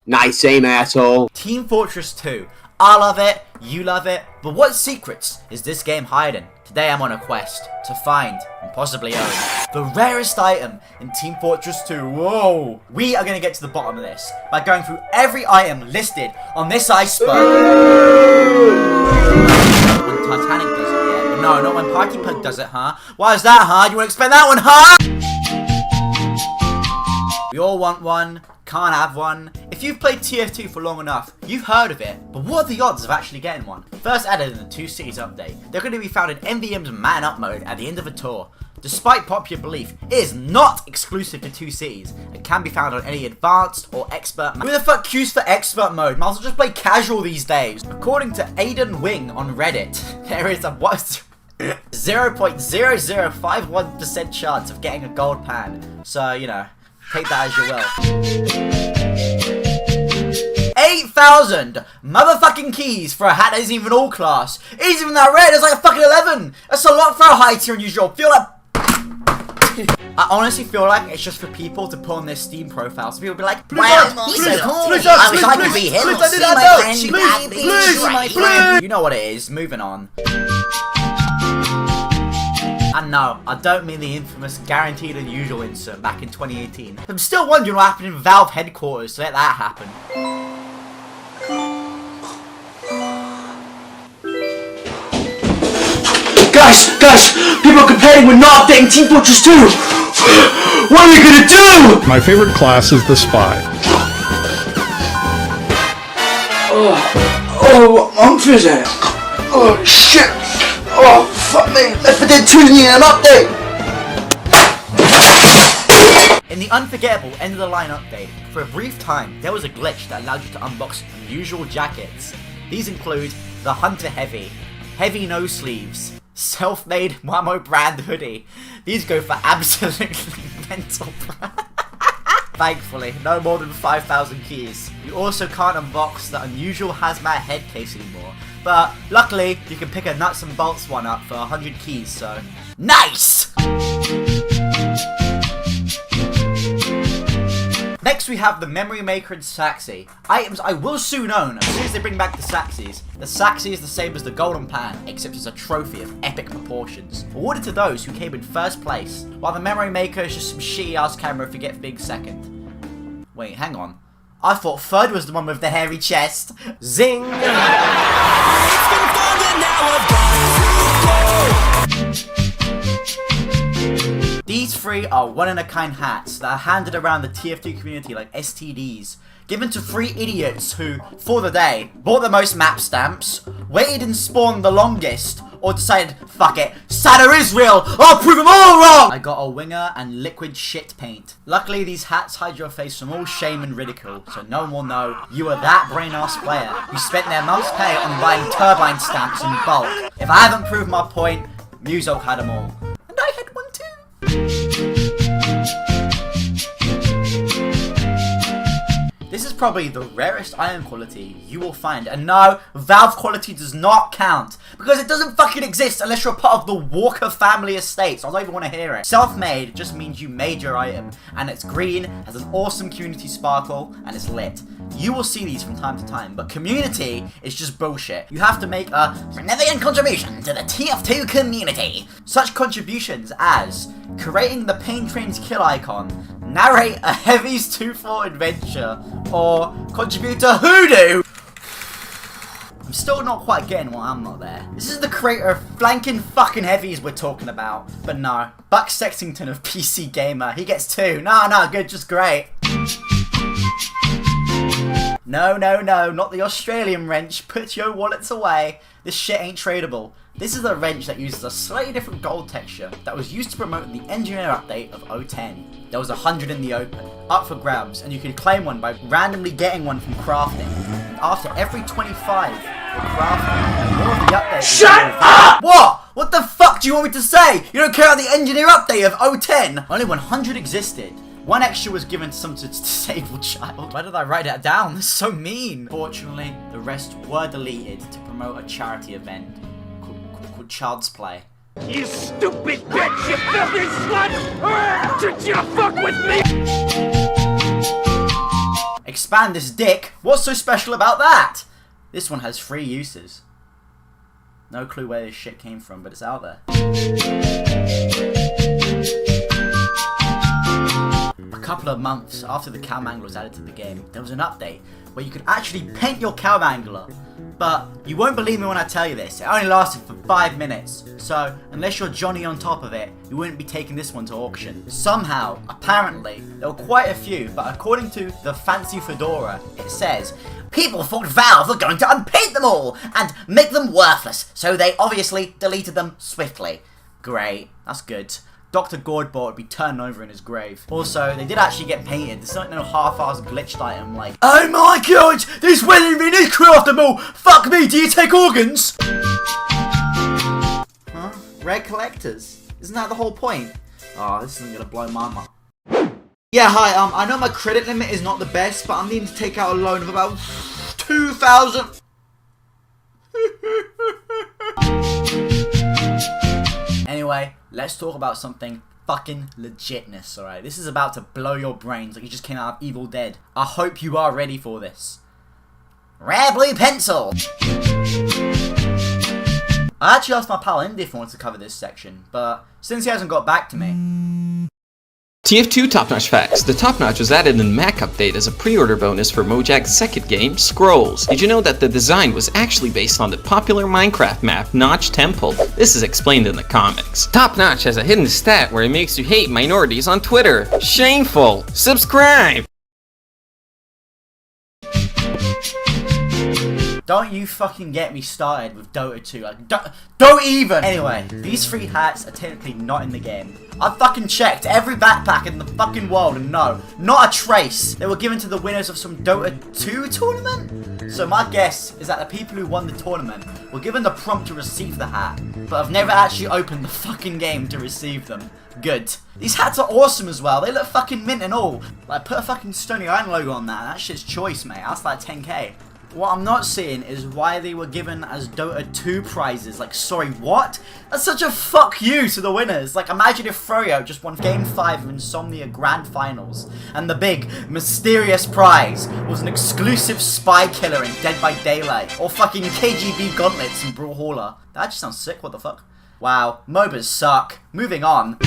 Nice aim, asshole. Team Fortress 2. I love it, you love it, but what secrets is this game hiding? Today I'm on a quest to find and possibly own the rarest item in Team Fortress 2. Whoa! We are going to get to the bottom of this by going through every item listed on this iceberg. When Titanic does it, yeah. But no, not when Party Pug does it, huh? Why is that, huh? You want to explain that one, huh? We all want one. Can't have one. If you've played TF2 for long enough, you've heard of it, but what are the odds of actually getting one? First added in the 2 Cities update, they're going to be found in MVM's Man Up mode at the end of a tour. Despite popular belief, it is not exclusive to 2 Cities and can be found on any advanced or expert mode. Who the fuck queues for expert mode? Might as well just play casual these days. According to Aiden Wing on Reddit, there is a 0.0051% chance of getting a gold pan. So, you know, take that as you will. 8,000 motherfucking keys for a hat that isn't even all class. It isn't even that rare, it's like a fucking 11. That's a lot for a high tier unusual. Feel like I honestly feel like it's just for people to put on their Steam profile. So people be like, wow, he's so cool. I wish I could be him. See my friend. You know what it is. Moving on. And no, I don't mean the infamous guaranteed unusual insert back in 2018. I'm still wondering what happened in Valve headquarters to let that happen. Guys, people are complaining we're not updating Team Fortress 2! What are we gonna do? My favorite class is the Spy. Oh, I'm fizzy. Oh, shit. Oh, fuck me. Left 4 Dead 2 need an update. In the unforgettable end of the line update, for a brief time, there was a glitch that allowed you to unbox unusual jackets. These include the Hunter Heavy no sleeves, self-made Wamo brand hoodie. These go for absolutely mental. Thankfully, no more than 5,000 keys. You also can't unbox the unusual hazmat head case anymore, but luckily you can pick a nuts and bolts one up for 100 keys, so nice! Next we have the Memory Maker and Saxy. Items I will soon own as soon as they bring back the Saxys. The Saxy is the same as the Golden Pan, except it's a trophy of epic proportions, awarded to those who came in first place, while the Memory Maker is just some shitty ass camera if you get big second. Wait, hang on. I thought third was the one with the hairy chest. Zing! These 3 are one-in-a-kind hats that are handed around the TF2 community like STDs, given to 3 idiots who, for the day, bought the most map stamps, waited and spawned the longest, or decided, fuck it, Santa is real, I'll prove them all wrong! I got a winger and liquid shit paint. Luckily, these hats hide your face from all shame and ridicule, so no one will know you are that brain-ass player who spent their month's pay on buying turbine stamps in bulk. If I haven't proved my point, Muso had them all. And I had one too. This is probably the rarest iron quality you will find, and no, Valve quality does not count, because it doesn't fucking exist unless you're part of the Walker family estate, so I don't even want to hear it. Self-made just means you made your item, and it's green, has an awesome community sparkle, and it's lit. You will see these from time to time, but community is just bullshit. You have to make a significant contribution to the TF2 community. Such contributions as creating the Pain Train's kill icon, narrate a Heavy's 2-4 adventure, or contribute to Hoodoo. I'm still not quite getting why I'm not there. This is the creator of flanking fucking Heavies we're talking about. But no, Buck Sexington of PC Gamer, he gets 2. No, good, just great. No, not the Australian wrench. Put your wallets away. This shit ain't tradable. This is a wrench that uses a slightly different gold texture that was used to promote the engineer update of 010. There was 100 in the open, up for grabs, and you could claim one by randomly getting one from crafting. After every 25 for crafting, more of the update. Shut up! What? What the fuck do you want me to say? You don't care about the engineer update of 010? Only 100 existed. One extra was given to some disabled child. Why did I write that down? That's so mean. Fortunately, the rest were deleted to promote a charity event called Child's Play. You stupid bitch! You filthy slut! Did you fuck with me? expand this dick. What's so special about that? This one has 3 uses. No clue where this shit came from, but it's out there. A couple of months after the cow mangler was added to the game, there was an update where you could actually paint your cow mangler. But you won't believe me when I tell you this, it only lasted for 5 minutes. So, unless you're Johnny on top of it, you wouldn't be taking this one to auction. Somehow, apparently, there were quite a few, but according to the Fancy Fedora, it says, people thought Valve were going to unpaint them all and make them worthless, so they obviously deleted them swiftly. Great, that's good. Dr. Gordbot would be turning over in his grave. Also, they did actually get painted. There's not no half-assed glitched item like, oh my god, this wedding ring is craftable! Fuck me, do you take organs? Huh? Rare collectors? Isn't that the whole point? Oh, this isn't gonna blow my mind. Yeah, hi, I know my credit limit is not the best, but I'm needing to take out a loan of about 2,000. Anyway, let's talk about something fucking legitness, alright? This is about to blow your brains like you just came out of Evil Dead. I hope you are ready for this. Rare blue pencil! I actually asked my pal Indy if he wants to cover this section, but since he hasn't got back to me... TF2 Top-Notch Facts. The Top-Notch was added in the Mac update as a pre-order bonus for Mojack's second game, Scrolls. Did you know that the design was actually based on the popular Minecraft map, Notch Temple? This is explained in the comics. Top-Notch has a hidden stat where it makes you hate minorities on Twitter. Shameful! Subscribe! Don't you fucking get me started with Dota 2, like, don't even! Anyway, these 3 hats are technically not in the game. I fucking checked every backpack in the fucking world and no, not a trace. They were given to the winners of some Dota 2 tournament? So my guess is that the people who won the tournament were given the prompt to receive the hat, but have never actually opened the fucking game to receive them. Good. These hats are awesome as well, they look fucking mint and all. Like, put a fucking Stony Island logo on that shit's choice, mate, that's like 10k. What I'm not seeing is why they were given as Dota 2 prizes. Like, sorry, what? That's such a fuck you to the winners. Like, imagine if Froyo just won Game 5 of Insomnia Grand Finals, and the big, mysterious prize was an exclusive spy killer in Dead by Daylight, or fucking KGB gauntlets in Brawlhalla. That just sounds sick, what the fuck? Wow, MOBAs suck. Moving on.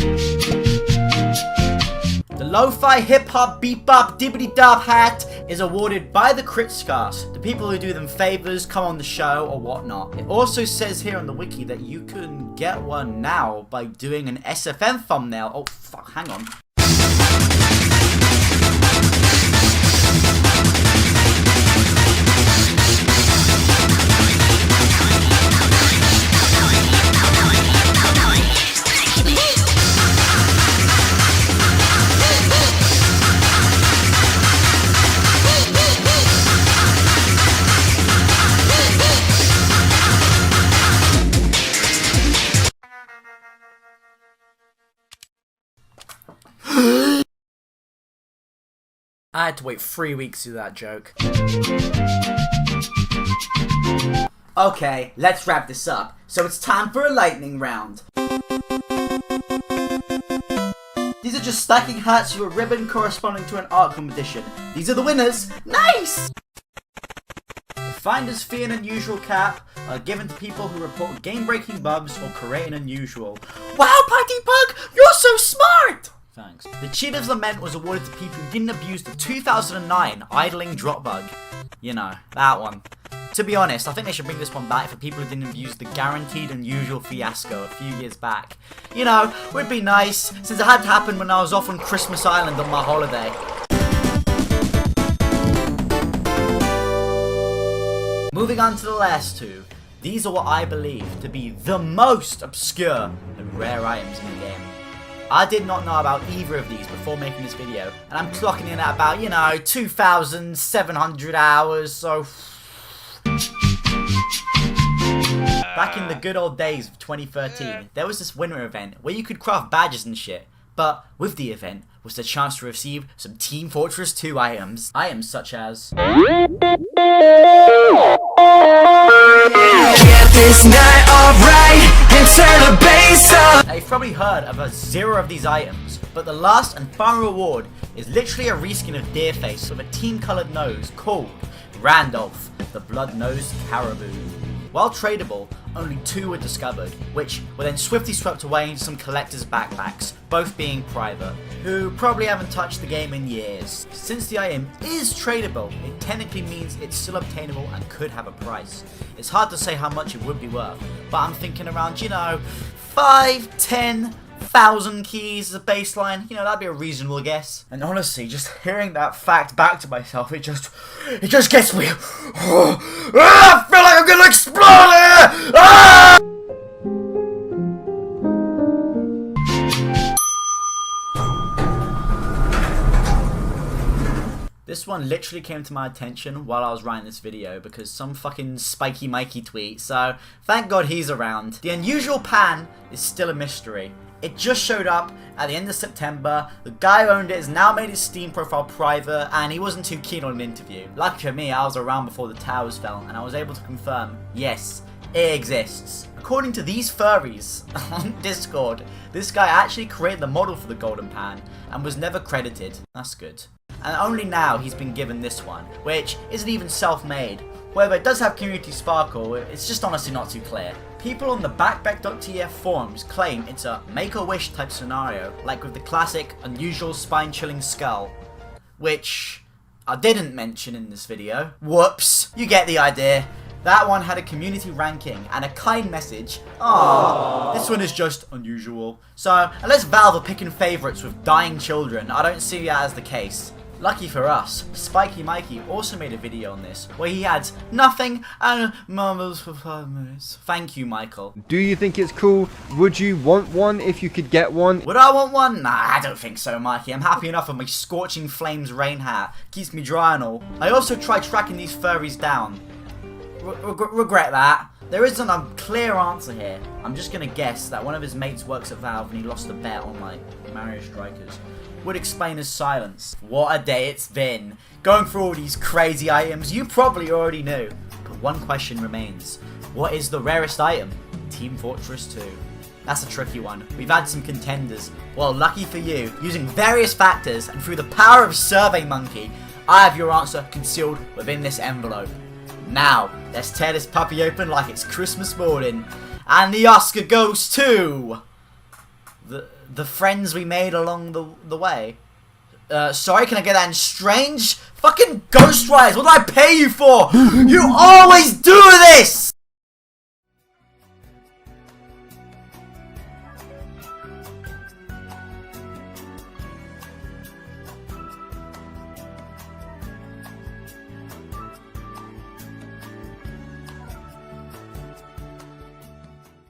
The Lo-Fi Hip-Hop Beep-Bop Dibbity-Dop hat is awarded by the Critscast. The people who do them favors, come on the show, or whatnot. It also says here on the wiki that you can get one now by doing an SFM thumbnail. Oh, fuck, hang on. I had to wait 3 weeks to do that joke. Okay, let's wrap this up. So it's time for a lightning round. These are just stacking hats with a ribbon corresponding to an art competition. These are the winners. Nice! The finder's fee and unusual cap are given to people who report game-breaking bugs or create an unusual. Wow, Party Bug, you're so smart! Thanks. The Cheater's Lament was awarded to people who didn't abuse the 2009 idling drop bug. You know, that one. To be honest, I think they should bring this one back for people who didn't abuse the guaranteed unusual fiasco a few years back. You know, would be nice, since it had happened when I was off on Christmas Island on my holiday. Moving on to the last 2. These are what I believe to be the most obscure and rare items in the game. I did not know about either of these before making this video, and I'm clocking in at about, you know, 2,700 hours, so... Back in the good old days of 2013, there was this winter event where you could craft badges and shit, but with the event was the chance to receive some Team Fortress 2 items. Items such as... this night alright and turn the bass up. Now, you've probably heard of a 0 of these items, but the last and final reward is literally a reskin of Deerface with a team-coloured nose called Randolph, the blood-nosed caribou. While tradable, only 2 were discovered, which were then swiftly swept away into some collectors' backpacks, both being private, who probably haven't touched the game in years. Since the item is tradable, it technically means it's still obtainable and could have a price. It's hard to say how much it would be worth, but I'm thinking around, 5, 10,000 keys as a baseline. That'd be a reasonable guess. And honestly, just hearing that fact back to myself, it just gets me. I feel like I'm gonna explode here! Ah! This one literally came to my attention while I was writing this video because some fucking spiky Mikey tweet, so thank God he's around. The unusual pan is still a mystery. It just showed up at the end of September. The guy who owned it has now made his Steam profile private, and he wasn't too keen on an interview. Lucky for me, I was around before the towers fell, and I was able to confirm, yes, it exists. According to these furries on Discord, this guy actually created the model for the golden pan and was never credited. That's good. And only now he's been given this one, which isn't even self-made. However, it does have community sparkle, it's just honestly not too clear. People on the backpack.tf forums claim it's a make-a-wish type scenario, like with the classic unusual spine-chilling skull, which I didn't mention in this video. Whoops, you get the idea. That one had a community ranking and a kind message. Aww. This one is just unusual. So, unless Valve are picking favourites with dying children, I don't see that as the case. Lucky for us, Spiky Mikey also made a video on this, where he adds nothing and mumbles for 5 minutes. Thank you, Michael. Do you think it's cool? Would you want one if you could get one? Would I want one? Nah, I don't think so, Mikey. I'm happy enough with my Scorching Flames rain hat. Keeps me dry and all. I also tried tracking these furries down. Regret that. There isn't a clear answer here. I'm just gonna guess that one of his mates works at Valve and he lost a bet on, Mario Strikers. Would explain his silence. What a day it's been. Going through all these crazy items you probably already knew. But one question remains. What is the rarest item? Team Fortress 2. That's a tricky one. We've had some contenders. Well, lucky for you, using various factors and through the power of SurveyMonkey, I have your answer concealed within this envelope. Now, let's tear this puppy open like it's Christmas morning. And the Oscar goes to the friends we made along the way. Sorry, can I get that in strange? Fucking Ghost Riders, what did I pay you for? You always do this!